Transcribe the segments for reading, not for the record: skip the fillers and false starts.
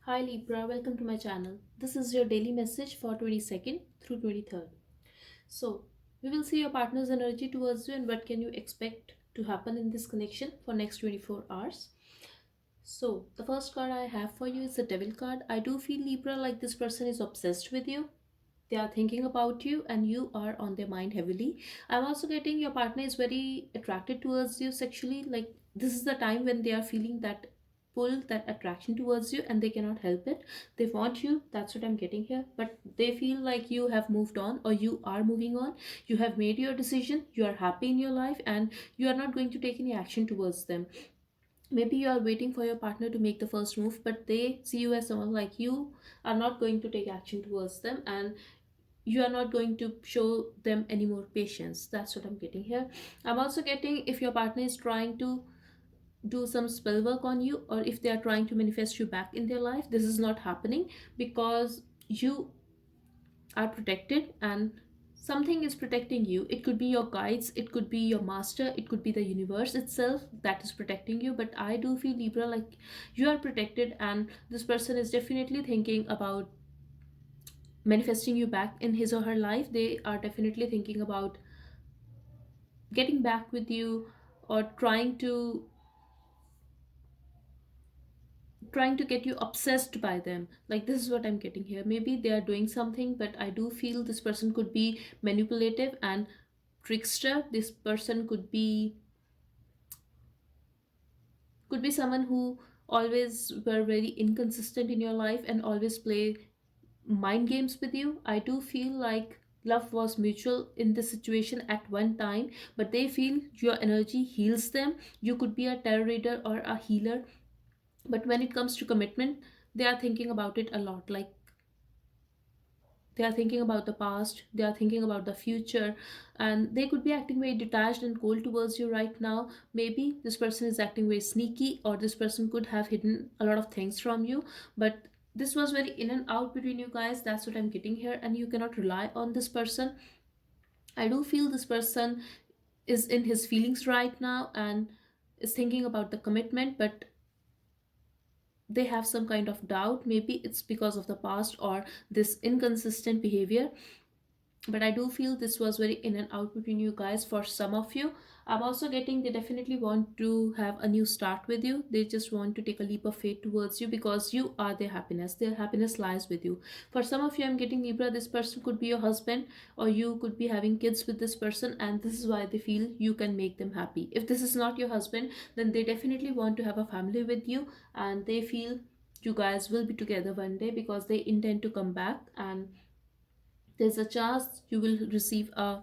Hi Libra, welcome to my channel. This is your daily message for 22nd through 23rd. So, we will see your partner's energy towards you and what can you expect to happen in this connection for next 24 hours. So, the first card I have for you is the Devil card. I do feel Libra like this person is obsessed with you. They are thinking about you and you are on their mind heavily. I'm also getting your partner is very attracted towards you sexually. Like this is the time when they are feeling that pull, that attraction towards you and they cannot help it. They want you, that's what I'm getting here. But they feel like you have moved on or you are moving on. You have made your decision, you are happy in your life and you are not going to take any action towards them. Maybe you are waiting for your partner to make the first move, but they see you as someone like you are not going to take action towards them and you are not going to show them any more patience. That's what I'm getting here. I'm also getting if your partner is trying to do some spell work on you or if they are trying to manifest you back in their life, this is not happening because you are protected and something is protecting you. It could be your guides, it could be your master, it could be the universe itself that is protecting you. But I do feel Libra like you are protected and this person is definitely thinking about manifesting you back in his or her life. They are definitely thinking about getting back with you or trying to get you obsessed by them. Like this is what I'm getting here. Maybe they are doing something, but I do feel this person could be manipulative and trickster. This person could be someone who always were very inconsistent in your life and always play mind games with you. I do feel like love was mutual in this situation at one time, but they feel your energy heals them. You could be a tarot reader or a healer, but when it comes to commitment, they are thinking about it a lot. Like they are thinking about the past, they are thinking about the future, and they could be acting very detached and cold towards you right now. Maybe this person is acting very sneaky, or this person could have hidden a lot of things from you. But this was very in and out between you guys. That's what I'm getting here, and you cannot rely on this person. I do feel this person is in his feelings right now and is thinking about the commitment, but they have some kind of doubt. Maybe it's because of the past or this inconsistent behavior, but I do feel this was very in and out between you guys for some of you. I'm also getting they definitely want to have a new start with you. They just want to take a leap of faith towards you because you are their happiness. Their happiness lies with you. For some of you, I'm getting Libra, this person could be your husband or you could be having kids with this person, and this is why they feel you can make them happy. If this is not your husband, then they definitely want to have a family with you and they feel you guys will be together one day because they intend to come back, and there's a chance you will receive a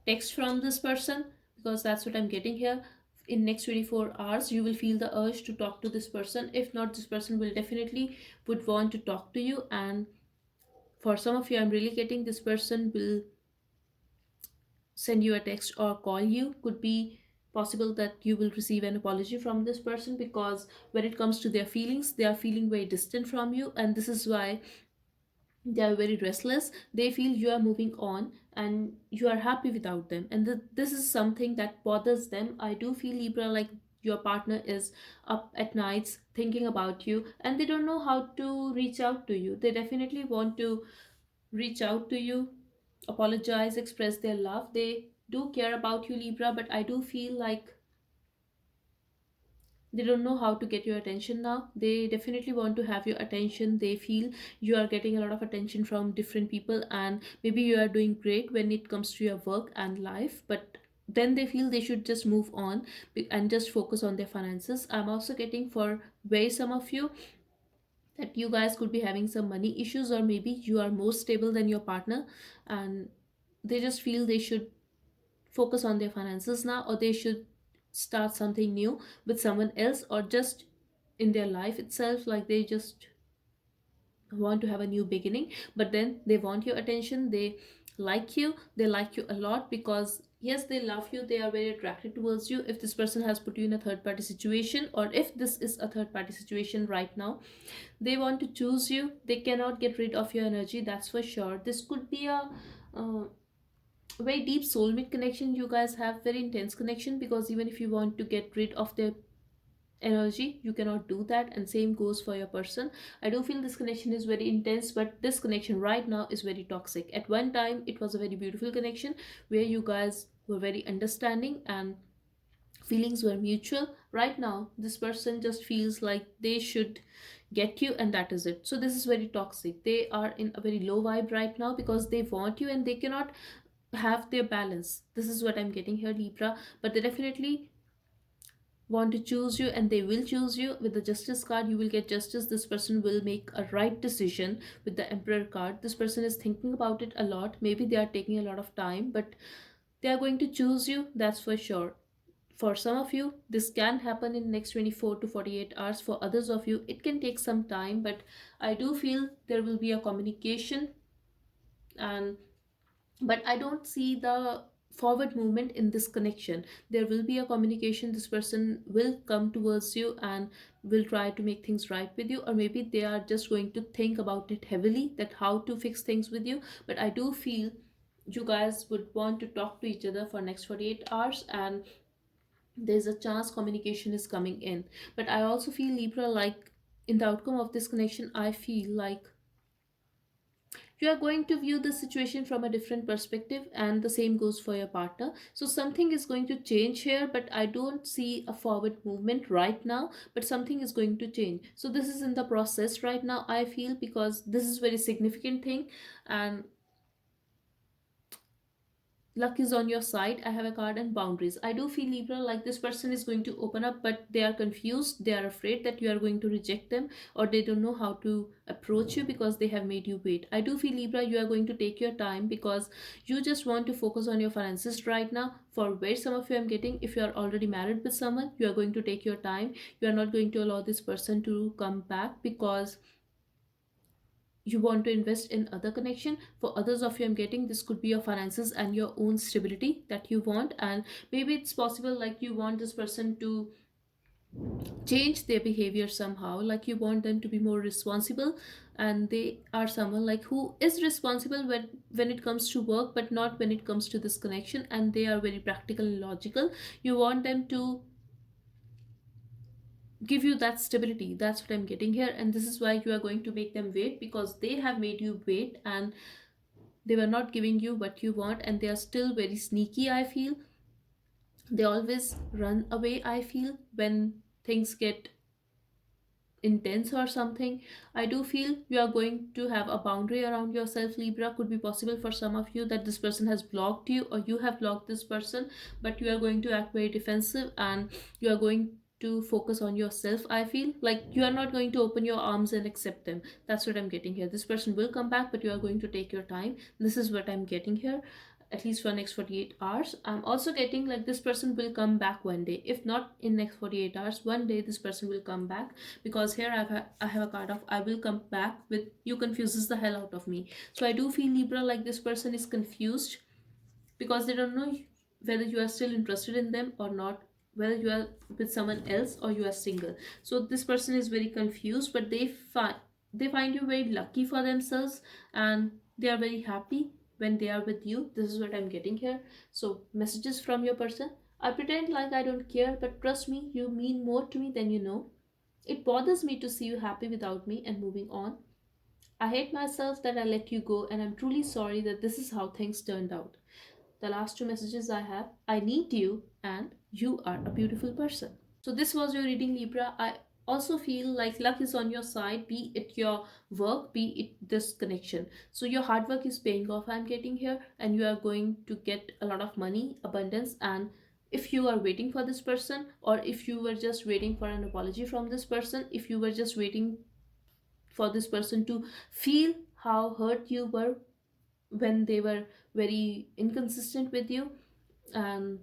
text from this person because that's what I'm getting here. In next 24 hours you will feel the urge to talk to this person. If not, this person will definitely would want to talk to you. And for some of you, I'm really getting this person will send you a text or call you. Could be possible that you will receive an apology from this person because when it comes to their feelings, they are feeling very distant from you, and this is why they are very restless. They feel you are moving on and you are happy without them, and this is something that bothers them. I do feel Libra like your partner is up at nights thinking about you and they don't know how to reach out to you. They definitely want to reach out to you, apologize, express their love. They do care about you, Libra, but I do feel like they don't know how to get your attention now. They definitely want to have your attention. They feel you are getting a lot of attention from different people and maybe you are doing great when it comes to your work and life, but then they feel they should just move on and just focus on their finances. I'm also getting for very some of you that you guys could be having some money issues, or maybe you are more stable than your partner and they just feel they should focus on their finances now, or they should start something new with someone else, or just in their life itself. Like they just want to have a new beginning, but then they want your attention. They like you a lot because yes, they love you, they are very attracted towards you. If this person has put you in a third party situation, or if this is a third party situation right now, they want to choose you. They cannot get rid of your energy, that's for sure. This could be a uh, very deep soulmate connection. You guys have very intense connection because even if you want to get rid of their energy, you cannot do that, and same goes for your person. I do feel this connection is very intense, but this connection right now is very toxic. At one time it was a very beautiful connection where you guys were very understanding and feelings were mutual. Right now this person just feels like they should get you, and that is it. So this is very toxic. They are in a very low vibe right now because they want you and they cannot have their balance. This is what I'm getting here, Libra. But they definitely want to choose you, and they will choose you. With the justice card you will get justice. This person will make a right decision. With the emperor card, this person is thinking about it a lot. Maybe they are taking a lot of time, but they are going to choose you, that's for sure. For some of you this can happen in next 24 to 48 hours. For others of you it can take some time, but I do feel there will be a communication. And but I don't see the forward movement in this connection. There will be a communication. This person will come towards you and will try to make things right with you, or maybe they are just going to think about it heavily, that how to fix things with you. But I do feel you guys would want to talk to each other for next 48 hours, and there's a chance communication is coming in. But I also feel, Libra, like in the outcome of this connection, I feel like you are going to view the situation from a different perspective, and the same goes for your partner. So something is going to change here, but I don't see a forward movement right now. But something is going to change, so this is in the process right now, I feel, because this is very significant thing. And luck is on your side. I have a card and boundaries. I do feel, Libra, like this person is going to open up, but they are confused. They are afraid that you are going to reject them, or they don't know how to approach you because they have made you wait. I do feel, Libra, you are going to take your time because you just want to focus on your finances right now. For where some of you I'm getting, if you are already married with someone, you are going to take your time. You are not going to allow this person to come back because you want to invest in other connection. For others of you I'm getting, this could be your finances and your own stability that you want. And maybe it's possible like you want this person to change their behavior somehow, like you want them to be more responsible. And they are someone like who is responsible when it comes to work, but not when it comes to this connection. And they are very practical and logical. You want them to give you that stability. That's what I'm getting here, and this is why you are going to make them wait, because they have made you wait and they were not giving you what you want, and they are still very sneaky, I feel. They always run away, I feel, when things get intense or something. I do feel you are going to have a boundary around yourself, Libra. Could be possible for some of you that this person has blocked you, or you have blocked this person, but you are going to act very defensive and you are going to focus on yourself. I feel like you are not going to open your arms and accept them. That's what I'm getting here. This person will come back, but you are going to take your time. This is what I'm getting here, at least for next 48 hours. I'm also getting like this person will come back one day. If not in next 48 hours, one day this person will come back. Because here I have a card of I will come back with you confuses the hell out of me. So I do feel, Libra, like this person is confused because they don't know whether you are still interested in them or not, whether you are with someone else or you are single. So this person is very confused, but they find you very lucky for themselves, and they are very happy when they are with you. This is what I'm getting here. So messages from your person: I pretend like I don't care, but trust me, you mean more to me than you know. It bothers me to see you happy without me and moving on. I hate myself that I let you go, and I'm truly sorry that this is how things turned out. The last two messages I have: I need you and you are a beautiful person. So this was your reading, Libra. I also feel like luck is on your side, be it your work, be it this connection. So your hard work is paying off, I'm getting here, and you are going to get a lot of money, abundance. And if you are waiting for this person, or if you were just waiting for an apology from this person, if you were just waiting for this person to feel how hurt you were when they were very inconsistent with you, and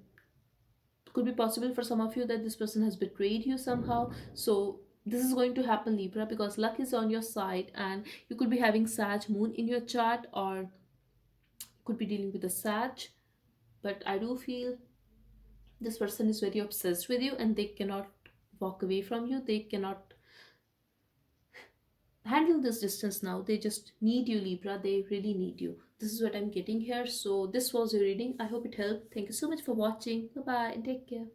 could be possible for some of you that this person has betrayed you somehow. So this is going to happen, Libra, because luck is on your side, and you could be having Sag moon in your chart, or could be dealing with a Sag. But I do feel this person is very obsessed with you, and they cannot walk away from you. They cannot handle this distance now. They just need you, Libra. They really need you. This is what I'm getting here. So this was your reading. I hope it helped. Thank you so much for watching. Bye bye and take care.